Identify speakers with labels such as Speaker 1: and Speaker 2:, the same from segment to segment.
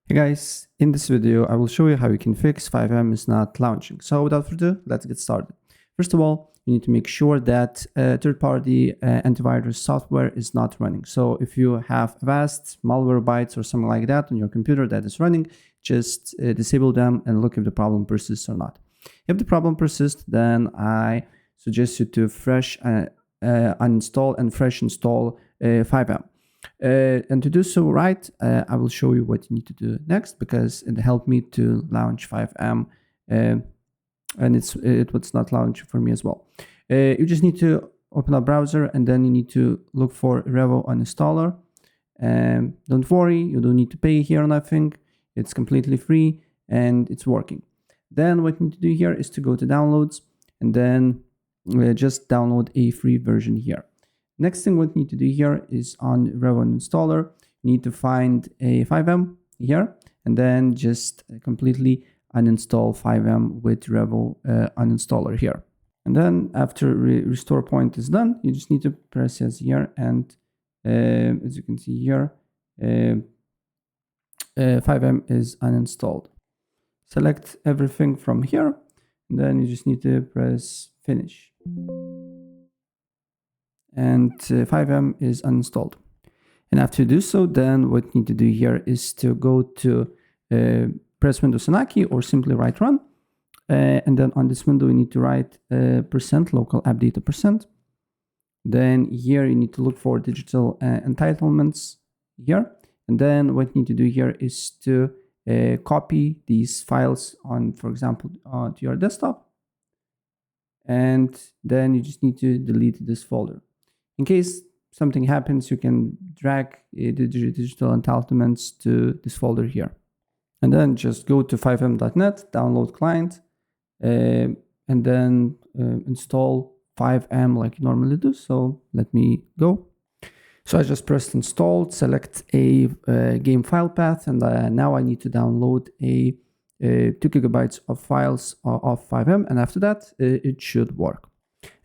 Speaker 1: Hey guys, in this video I will show you how you can fix FiveM is not launching. So without further ado, let's get started. First of all, you need to make sure that third-party antivirus software is not running. So if you have Avast, Malwarebytes or something like that on your computer that is running, just disable them and look if the problem persists or not. If the problem persists, then I suggest you to uninstall and fresh install FiveM. And to do so right, I will show you what you need to do next, because it helped me to launch FiveM, and it was not launching for me as well. You just need to open a browser and then you need to look for Revo uninstaller. Don't worry, you don't need to pay here or nothing. It's completely free and it's working. Then what you need to do here is to go to downloads and then just download a free version here. Next thing what you need to do here is on Revo installer, you need to find a FiveM here and then just completely uninstall FiveM with Revo uninstaller here. And then after restore point is done, you just need to press yes here, and as you can see here, FiveM is uninstalled. Select everything from here, and then you just need to press finish. And FiveM is uninstalled. And after you do so, then what you need to do here is to go to press Windows and Aki or simply write run. And then on this window, you need to write % local app data %. Then here you need to look for digital entitlements here. And then what you need to do here is to copy these files on, for example, to your desktop. And then you just need to delete this folder. In case something happens, you can drag the digital entitlements to this folder here. And then just go to FiveM.net, download client, and then install FiveM like you normally do. So let me go. So I just pressed install, select a game file path, and now I need to download 2 GB of files of FiveM, and after that it should work.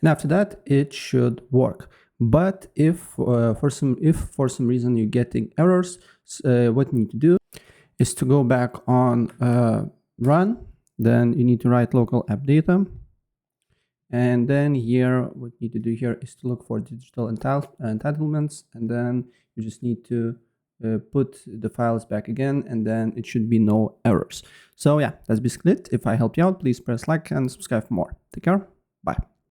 Speaker 1: And after that it should work. But if for some reason you're getting errors, what you need to do is to go back on run. Then you need to write local app data, and then here what you need to do here is to look for digital entitlements, and then you just need to put the files back again, and then it should be no errors. So yeah, that's basically it. If I helped you out, please press like and subscribe for more. Take care. Bye.